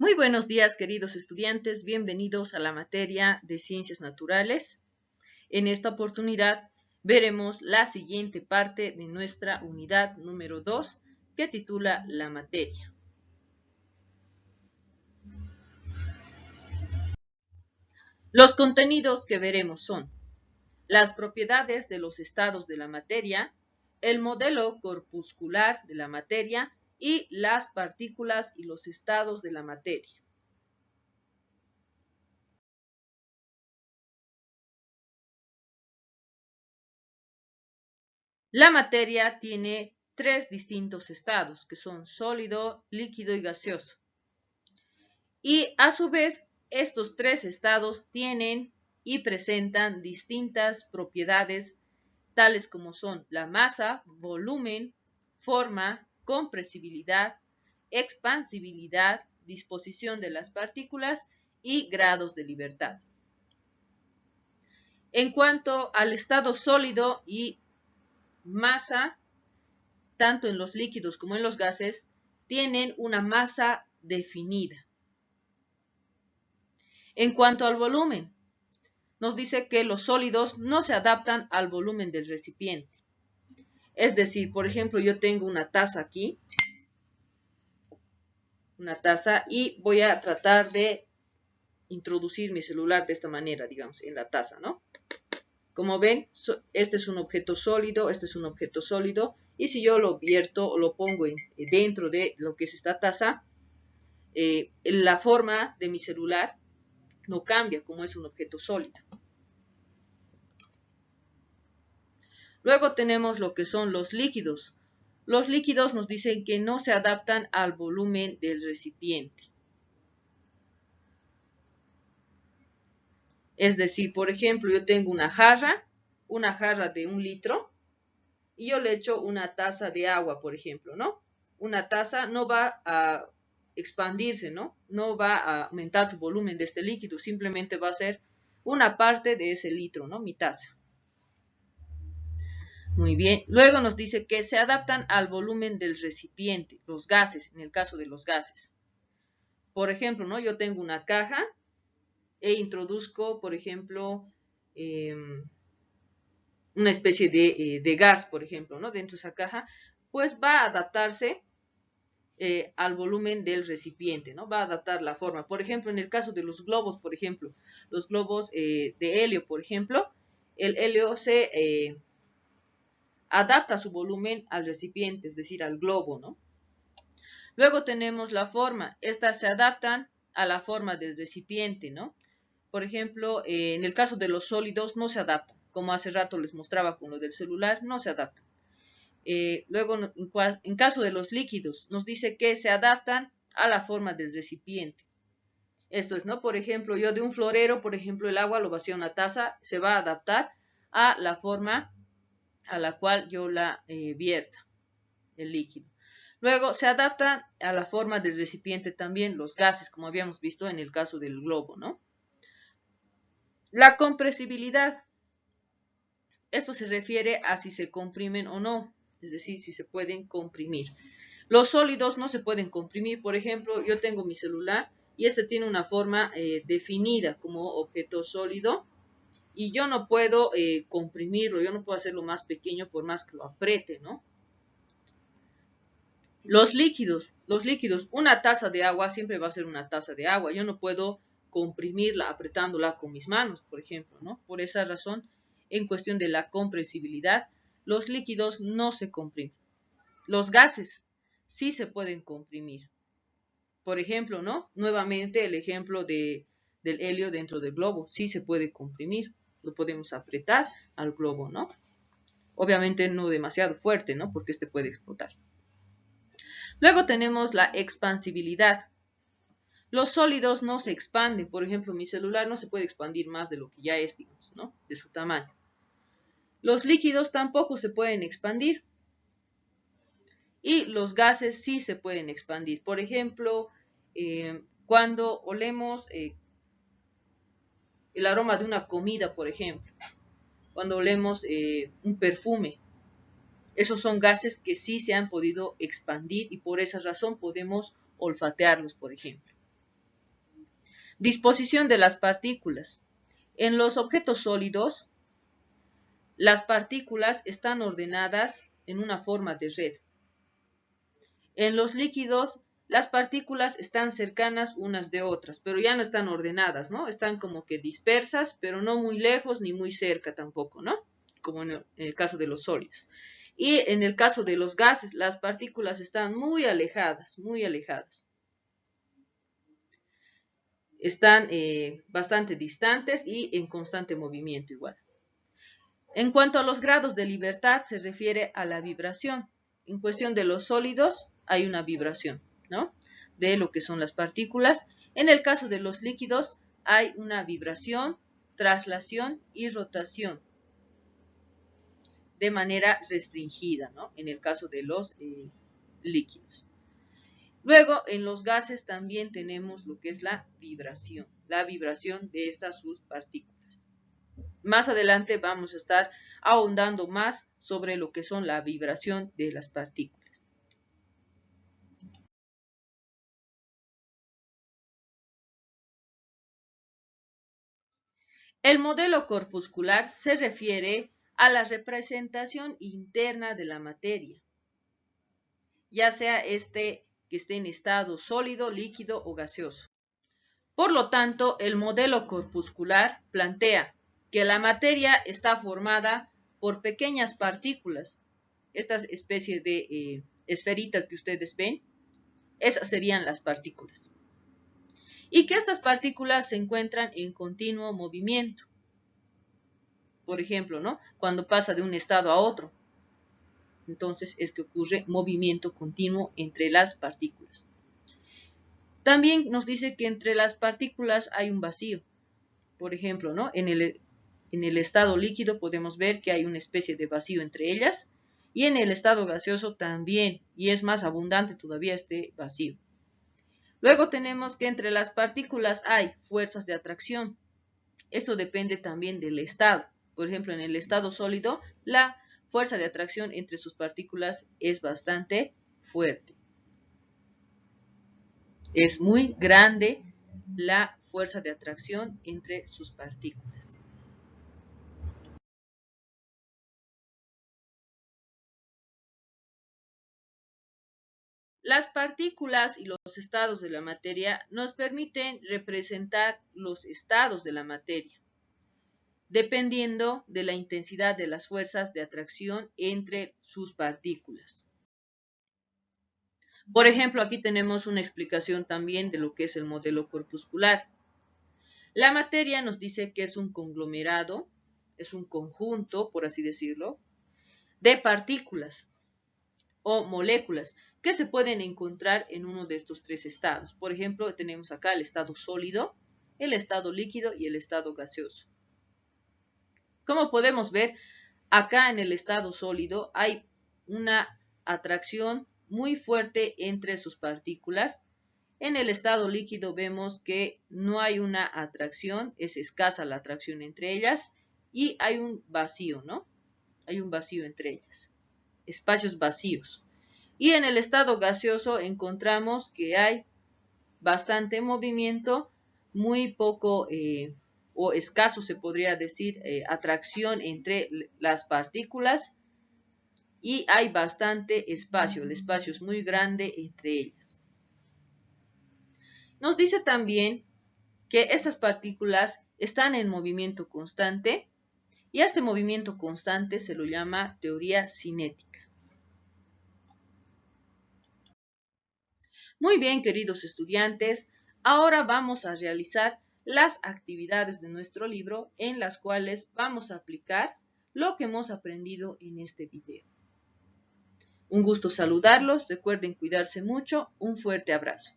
Muy buenos días, queridos estudiantes. Bienvenidos a la materia de Ciencias Naturales. En esta oportunidad veremos la siguiente parte de nuestra unidad número 2, que titula La materia. Los contenidos que veremos son las propiedades de los estados de la materia, el modelo corpuscular de la materia y las partículas y los estados de la materia. La materia tiene tres distintos estados, que son sólido, líquido y gaseoso. Y a su vez, estos tres estados tienen y presentan distintas propiedades, tales como son la masa, volumen, forma, compresibilidad, expansibilidad, disposición de las partículas y grados de libertad. En cuanto al estado sólido y masa, tanto en los líquidos como en los gases, tienen una masa definida. En cuanto al volumen, nos dice que los sólidos no se adaptan al volumen del recipiente. Es decir, por ejemplo, yo tengo una taza aquí, y voy a tratar de introducir mi celular de esta manera, digamos, en la taza, ¿no? Como ven, este es un objeto sólido, este es un objeto sólido, y si yo lo vierto o lo pongo dentro de lo que es esta taza, la forma de mi celular no cambia como es un objeto sólido. Luego tenemos lo que son los líquidos. Los líquidos nos dicen que no se adaptan al volumen del recipiente. Es decir, por ejemplo, yo tengo una jarra de 1 litro, y yo le echo una taza de agua, por ejemplo, ¿no? Una taza no va a expandirse, ¿no? No va a aumentar su volumen de este líquido, simplemente va a ser una parte de ese litro, ¿no? Mi taza. Muy bien. Luego nos dice que se adaptan al volumen del recipiente, los gases, en el caso de los gases. Por ejemplo, ¿no? Yo tengo una caja e introduzco, por ejemplo, una especie de gas, por ejemplo, ¿no? Dentro de esa caja, pues va a adaptarse al volumen del recipiente, ¿no? Va a adaptar la forma. Por ejemplo, en el caso de los globos, por ejemplo, los globos de helio, por ejemplo, el helio se adapta su volumen al recipiente, es decir, al globo, ¿no? Luego tenemos la forma. Estas se adaptan a la forma del recipiente, ¿no? Por ejemplo, en el caso de los sólidos no se adaptan. Como hace rato les mostraba con lo del celular, no se adaptan. Luego, en caso de los líquidos, nos dice que se adaptan a la forma del recipiente. Esto es, ¿no? Por ejemplo, yo de un florero, por ejemplo, el agua lo vacío en una taza, se va a adaptar a la forma a la cual yo la vierta, el líquido. Luego, se adaptan a la forma del recipiente también los gases, como habíamos visto en el caso del globo, ¿no? La compresibilidad. Esto se refiere a si se comprimen o no, es decir, si se pueden comprimir. Los sólidos no se pueden comprimir. Por ejemplo, yo tengo mi celular y este tiene una forma definida como objeto sólido, y yo no puedo comprimirlo, yo no puedo hacerlo más pequeño por más que lo apriete, ¿no? Los líquidos, una taza de agua siempre va a ser una taza de agua. Yo no puedo comprimirla apretándola con mis manos, por ejemplo, ¿no? Por esa razón, en cuestión de la compresibilidad, los líquidos no se comprimen. Los gases sí se pueden comprimir. Por ejemplo, ¿no? Nuevamente el ejemplo del helio dentro del globo, sí se puede comprimir. Lo podemos apretar al globo, ¿no? Obviamente no demasiado fuerte, ¿no? Porque este puede explotar. Luego tenemos la expansibilidad. Los sólidos no se expanden. Por ejemplo, mi celular no se puede expandir más de lo que ya es, digamos, ¿no? De su tamaño. Los líquidos tampoco se pueden expandir. Y los gases sí se pueden expandir. Por ejemplo, cuando olemos el aroma de una comida, por ejemplo. Cuando olemos un perfume. Esos son gases que sí se han podido expandir y por esa razón podemos olfatearlos, por ejemplo. Disposición de las partículas. En los objetos sólidos, las partículas están ordenadas en una forma de red. En los líquidos, las partículas están cercanas unas de otras, pero ya no están ordenadas, ¿no? Están como que dispersas, pero no muy lejos ni muy cerca tampoco, ¿no? Como en el caso de los sólidos. Y en el caso de los gases, las partículas están muy alejadas, muy alejadas. Están bastante distantes y en constante movimiento igual. En cuanto a los grados de libertad, se refiere a la vibración. En cuestión de los sólidos, hay una vibración, ¿no? De lo que son las partículas. En el caso de los líquidos, hay una vibración, traslación y rotación de manera restringida, ¿no? En el caso de los líquidos. Luego, en los gases también tenemos lo que es la vibración de estas sus partículas. Más adelante vamos a estar ahondando más sobre lo que son la vibración de las partículas. El modelo corpuscular se refiere a la representación interna de la materia, ya sea que esté en estado sólido, líquido o gaseoso. Por lo tanto, el modelo corpuscular plantea que la materia está formada por pequeñas partículas, estas especies de esferitas que ustedes ven, esas serían las partículas. Y que estas partículas se encuentran en continuo movimiento. Por ejemplo, ¿no? Cuando pasa de un estado a otro. Entonces es que ocurre movimiento continuo entre las partículas. También nos dice que entre las partículas hay un vacío. Por ejemplo, ¿no? En el estado líquido podemos ver que hay una especie de vacío entre ellas. Y en el estado gaseoso también. Y es más abundante todavía este vacío. Luego tenemos que entre las partículas hay fuerzas de atracción. Esto depende también del estado. Por ejemplo, en el estado sólido, la fuerza de atracción entre sus partículas es bastante fuerte. Es muy grande la fuerza de atracción entre sus partículas. Las partículas y los estados de la materia nos permiten representar los estados de la materia, dependiendo de la intensidad de las fuerzas de atracción entre sus partículas. Por ejemplo, aquí tenemos una explicación también de lo que es el modelo corpuscular. La materia nos dice que es un conglomerado, es un conjunto, por así decirlo, de partículas o moléculas que se pueden encontrar en uno de estos tres estados. Por ejemplo, tenemos acá el estado sólido, el estado líquido y el estado gaseoso. Como podemos ver, acá en el estado sólido hay una atracción muy fuerte entre sus partículas. En el estado líquido vemos que no hay una atracción, es escasa la atracción entre ellas y hay un vacío, ¿no? Hay un vacío entre ellas, espacios vacíos. Y en el estado gaseoso encontramos que hay bastante movimiento, muy poco o escaso se podría decir atracción entre las partículas y hay bastante espacio, el espacio es muy grande entre ellas. Nos dice también que estas partículas están en movimiento constante y a este movimiento constante se lo llama teoría cinética. Muy bien, queridos estudiantes, ahora vamos a realizar las actividades de nuestro libro en las cuales vamos a aplicar lo que hemos aprendido en este video. Un gusto saludarlos, recuerden cuidarse mucho, un fuerte abrazo.